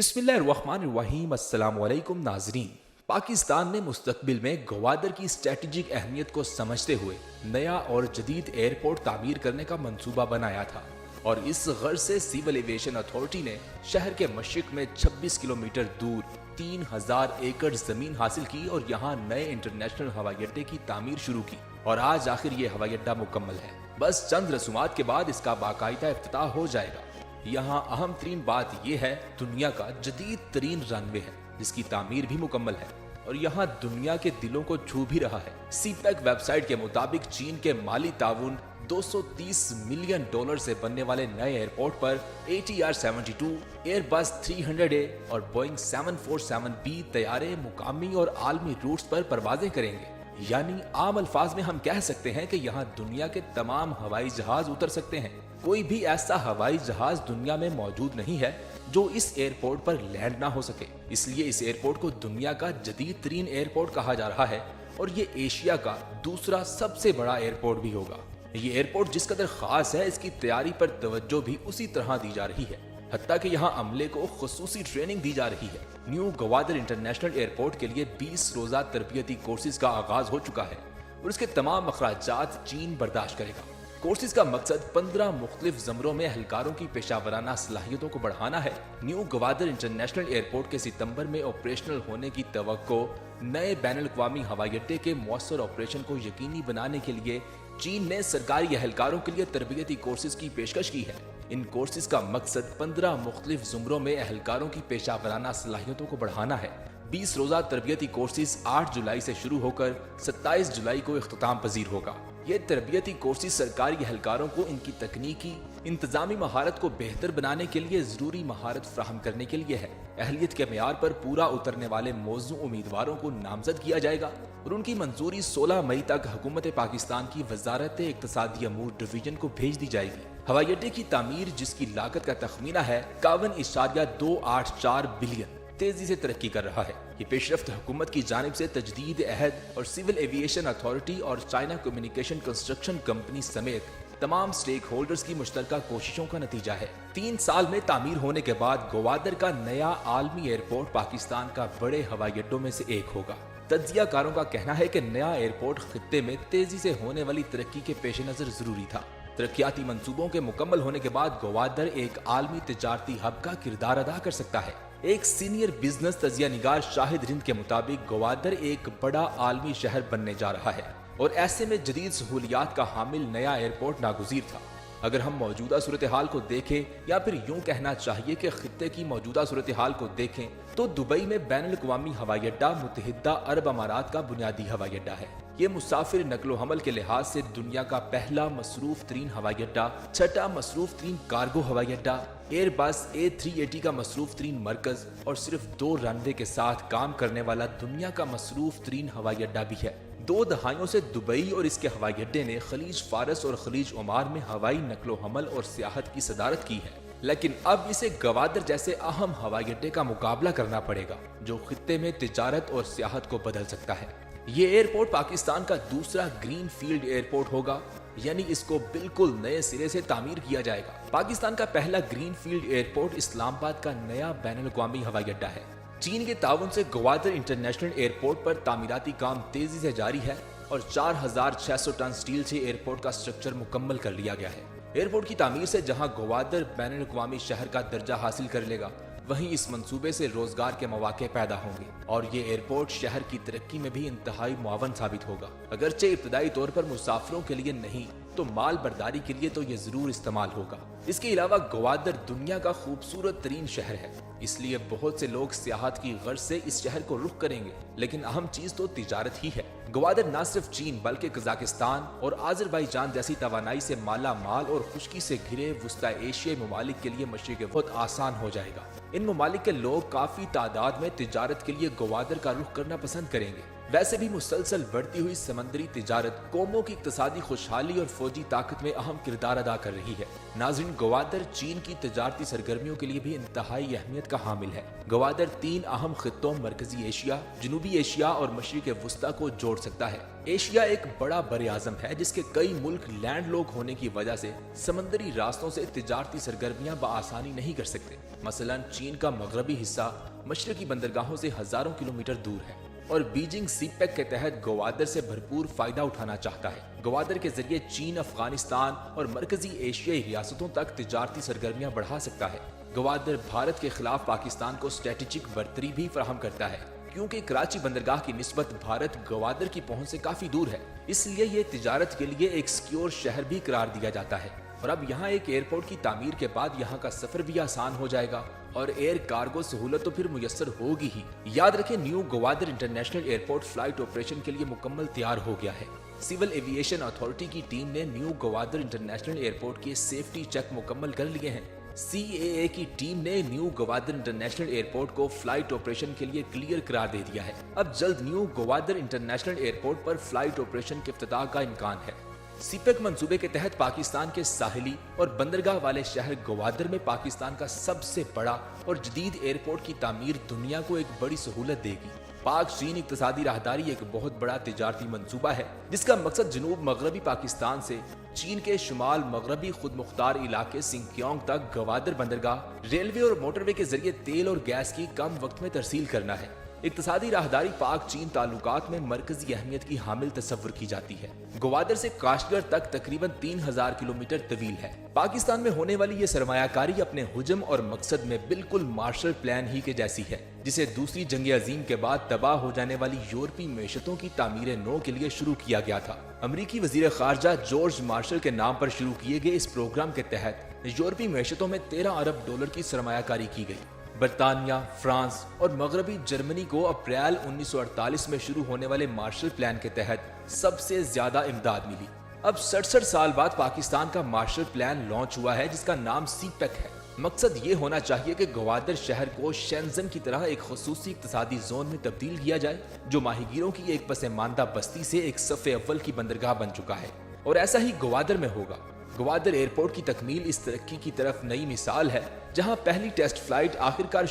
बिस्मिल्लाहिर्रहमानिर्रहीम। अस्सलाम वालेकुम नाजरीन। पाकिस्तान ने मुस्तकबिल में गवादर की स्ट्रेटेजिक अहमियत को समझते हुए नया और जदीद एयरपोर्ट तामीर करने का मंसूबा बनाया था और इस गर्ज से सिविल एविएशन अथॉरिटी ने शहर के मशरिक में 26 किलोमीटर दूर 3000 एकड़ जमीन हासिल की और यहाँ नए इंटरनेशनल हवाई अड्डे की तामीर शुरू की और आज आखिर ये हवाई अड्डा मुकम्मल है। बस चंद रसूमात के बाद इसका बाकायदा इफ्तिताह हो जाएगा। यहाँ अहम तरीन बात यह है, दुनिया का जदीद तरीन रनवे है जिसकी तामीर भी मुकम्मल है और यहाँ दुनिया के दिलों को छू भी रहा है। सीपैक वेबसाइट के मुताबिक चीन के माली ताउन 230 मिलियन डॉलर से बनने वाले नए एयरपोर्ट पर ATR-72, एयरबस 300A और बोइंग 747B तैयारे मुकामी और आलमी रूट्स पर परवाजें करेंगे। यानी आम अल्फाज में हम कह सकते हैं कि यहाँ दुनिया के तमाम हवाई जहाज उतर सकते हैं। कोई भी ऐसा हवाई जहाज दुनिया में मौजूद नहीं है जो इस एयरपोर्ट पर लैंड ना हो सके। इसलिए इस एयरपोर्ट को दुनिया का जदीद तरीन एयरपोर्ट कहा जा रहा है और ये एशिया का दूसरा सबसे बड़ा एयरपोर्ट भी होगा। ये एयरपोर्ट जिस कदर खास है, इसकी तैयारी पर तवज्जो भी उसी तरह दी जा रही है, हत्ता कि यहाँ अमले को खुसूसी ट्रेनिंग दी जा रही है। न्यू गवादर इंटरनेशनल एयरपोर्ट के लिए 20 रोजा तरबियती कोर्सेज का आगाज हो चुका है और इसके तमाम अखराजात चीन बर्दाश्त करेगा। कोर्सेज का मकसद 15 मुख्तलिफ ज़मरों में एहलकारों की पेशावराना सलाहियतों को बढ़ाना है। न्यू गवादर इंटरनेशनल एयरपोर्ट के सितंबर में ऑपरेशनल होने की तवक्को नए बैनुल अक़वामी हवाई अड्डे के मौसर ऑपरेशन को यकीनी बनाने के लिए चीन ने सरकारी एहलकारों के लिए तरबियती कोर्सेज की पेशकश की है। इन कोर्सेज का मकसद 15 मुख्तलिफ ज़ुमरों में एहलकारों की पेशावराना सलाहियतों को बढ़ाना है। 20 रोजा तरबियती कोर्सेज 8 जुलाई से शुरू होकर 27 जुलाई को इख्तिताम पजीर होगा। ये तरबियती कोर्सेज सरकारी एहलकारों को इनकी तकनीकी इंतजामी महारत को बेहतर बनाने के लिए जरूरी महारत फ्राहम करने के लिए है। अहलियत के मेयार पर पूरा उतरने वाले मौजू उम्मीदवारों को नामजद किया जाएगा और उनकी मंजूरी 16 मई तक हुकूमत पाकिस्तान की वजारत इक्तसादी अमूर डिवीजन को भेज दी जाएगी। हवाई अड्डे की तामीर, जिसकी लागत का तखमीना है 51.284 बिलियन, तेजी से तरक्की कर रहा है। ये पेशरफ्त हुकूमत की जानिब से तजदीद अहद और सिविल एविएशन अथॉरिटी और चाइना कम्युनिकेशन कंस्ट्रक्शन कंपनी समेत तमाम स्टेक होल्डर्स की मुश्तरका कोशिशों का नतीजा है। 3 साल में तामीर होने के बाद गवादर का नया आलमी एयरपोर्ट पाकिस्तान का बड़े हवाई अड्डों में से एक होगा। तज्जियाकारों का कहना है कि नया एयरपोर्ट खित्ते में तेजी से होने वाली तरक्की के पेश नजर जरूरी था। तरक्याती मंसूबों के मुकम्मल होने के बाद गवादर एक आलमी तिजारती हब का किरदार अदा कर सकता है। एक सीनियर बिजनेस तजिया निगार शाहिद रिंद के मुताबिक गवादर एक बड़ा आलमी शहर बनने जा रहा है और ऐसे में जदीद सहूलियात का हामिल नया एयरपोर्ट नागुज़ीर था। अगर हम मौजूदा सूरत हाल को देखें, या फिर यूं कहना चाहिए कि खित्ते की मौजूदा सूरत हाल को देखें, तो दुबई में बैनुल अक़वामी हवाई अड्डा मुत्तहिदा अरब अमारात का बुनियादी हवाई अड्डा है। ये मुसाफिर नकलो हमल के लिहाज से दुनिया का पहला मसरूफ तरीन हवाई अड्डा, छठा मसरूफ तरीन कार्गो हवाई अड्डा, एयरबस A380 का मसरूफ तरीन मरकज और सिर्फ 2 रनवे के साथ काम करने वाला दुनिया का मसरूफ तरीन हवाई अड्डा भी है। 2 दहाइयों से दुबई और इसके हवाई अड्डे ने खलीज फारस और खलीज ओमान में हवाई नकलो हमल और सियाहत की सदारत की है, लेकिन अब इसे गवादर जैसे अहम हवाई अड्डे का मुकाबला करना पड़ेगा जो खित्ते में तिजारत और सियाहत को बदल सकता है। ये एयरपोर्ट पाकिस्तान का दूसरा ग्रीन फील्ड एयरपोर्ट होगा, यानी इसको बिल्कुल नए सिरे से तामीर किया जाएगा। पाकिस्तान का पहला ग्रीन फील्ड एयरपोर्ट इस्लामाबाद का नया बैनुल अक़वामी हवाई अड्डा है। चीन के ताउन से गवादर इंटरनेशनल एयरपोर्ट पर तामीराती काम तेजी से जारी है और 4600 टन स्टील से एयरपोर्ट का स्ट्रक्चर मुकम्मल कर लिया गया है। एयरपोर्ट की तामीर से जहां गवादर बैनुल अक़वामी शहर का दर्जा हासिल कर लेगा, वहीं इस मंसूबे से रोजगार के मौके पैदा होंगे और ये एयरपोर्ट शहर की तरक्की में भी इंतहाई मुआवन साबित होगा। अगरचे इब्तदाई तौर पर मुसाफिरों के लिए नहीं तो माल बर्दारी के लिए तो ये जरूर इस्तेमाल होगा। इसके अलावा गवादर दुनिया का खूबसूरत तरीन शहर है, इसलिए बहुत से लोग सियाहत की गर्ज से इस शहर को रुख करेंगे, लेकिन अहम चीज तो तिजारत ही है। गवादर न सिर्फ चीन बल्कि कजाकिस्तान और आज़रबाईजान जैसी तवानाई से माला माल और खुश्की से घिरे वस्ता एशियाई ममालिक के लिए मशरिक बहुत आसान हो जाएगा। इन ममालिक के लोग काफी तादाद में तिजारत के लिए गवादर का रुख करना पसंद करेंगे। वैसे भी मुसलसल बढ़ती हुई समंदरी तिजारत कौमों की इक्तिसादी खुशहाली और फौजी ताकत में अहम किरदार अदा कर रही है। नाज़रीन, गवादर चीन की तिजारती सरगर्मियों के लिए भी इंतहाई अहमियत का हामिल है। गवादर 3 अहम खित्तों मरकजी एशिया, जनूबी एशिया और मशरिक वस्ता को जोड़ सकता है। एशिया एक बड़ा बर-ए-आज़म है जिसके कई मुल्क लैंडलॉक होने की वजह से समंदरी रास्तों से तिजारती सरगर्मियां बआसानी नहीं कर सकते। मसलन चीन का मगरबी हिस्सा मशरकी बंदरगाहों से हजारों किलोमीटर दूर है और बीजिंग सीपेक के तहत गवादर से भरपूर फायदा उठाना चाहता है। गवादर के जरिए चीन अफगानिस्तान और मरकजी एशियाई रियासतों तक तिजारती सरगर्मियां बढ़ा सकता है। गवादर भारत के खिलाफ पाकिस्तान को स्ट्रेटेजिक बर्तरी भी फराहम करता है, क्योंकि कराची बंदरगाह की निस्बत भारत गवादर की पहुंच से काफी दूर है, इसलिए ये तिजारत के लिए एक सिक्योर शहर भी करार दिया जाता है। और अब यहाँ एक एयरपोर्ट की तामीर के बाद यहाँ का सफर भी आसान हो जाएगा और एयर कार्गो सहूलत तो फिर मुयस्सर होगी ही। याद रखें, new Gwadar international airport flight operation के लिए मुकम्मल तैयार हो गया है। सिविल एविएशन अथॉरिटी की टीम ने न्यू गवादर इंटरनेशनल एयरपोर्ट के सेफ्टी चेक मुकम्मल कर लिए हैं। CAA की टीम ने न्यू गवादर इंटरनेशनल एयरपोर्ट को फ्लाइट ऑपरेशन के लिए क्लियर करार दे दिया है। अब जल्द न्यू गवादर इंटरनेशनल एयरपोर्ट पर फ्लाइट ऑपरेशन के इफ्तिताह का इम्कान है। सीपेक मंसूबे के तहत पाकिस्तान के साहिली और बंदरगाह वाले शहर गवादर में पाकिस्तान का सबसे बड़ा और जदीद एयरपोर्ट की तामीर दुनिया को एक बड़ी सहूलत देगी। पाक चीन इक्तिसादी राहदारी एक बहुत बड़ा तिजारती मंसूबा है जिसका मकसद जनूब मगरबी पाकिस्तान से चीन के शुमाल मगरबी खुद मुख्तार इलाके सिंकियोंग तक गवादर बंदरगाह रेलवे और मोटरवे के जरिए तेल और गैस की कम वक्त में तरसील करना है। इक्तिसादी राहदारी पाक चीन ताल्लुकात में मरकजी अहमियत की हामिल तस्वर की जाती है। गवादर से काशगर तक तकरीबन 3000 किलोमीटर तवील है। पाकिस्तान में होने वाली ये सरमायाकारी अपने हुजम और मकसद में बिल्कुल मार्शल प्लान ही के जैसी है, जिसे दूसरी जंग अजीम के बाद तबाह हो जाने वाली यूरोपीय मेशतों की तामीर नौ के लिए शुरू किया गया था। अमरीकी वजीर खारजा जॉर्ज मार्शल के नाम पर शुरू किए गए इस प्रोग्राम के तहत यूरोपीय मेशतों में 13 अरब डॉलर की सरमायाकारी की गई। बरतानिया, फ्रांस और मगरबी जर्मनी को अप्रैल 1948 में शुरू होने वाले मार्शल प्लान के तहत सबसे ज्यादा इमदाद मिली। अब 67 साल बाद पाकिस्तान का मार्शल प्लान लॉन्च हुआ है जिसका नाम सीपेक है। मकसद ये होना चाहिए कि गवादर शहर को शेंजन की तरह एक खुसूसी इक्तिसादी जोन में तब्दील किया जाए, जो माहिगीरों की एक पसमानदा बस्ती से एक सफ़े अव्वल की बंदरगाह बन चुका है। और ऐसा ही गवादर में होगा। गवादर एयरपोर्ट की तकमील इस तरक्की की तरफ नई मिसाल है, जहां पहली टेस्ट फ्लाइट आखिरकार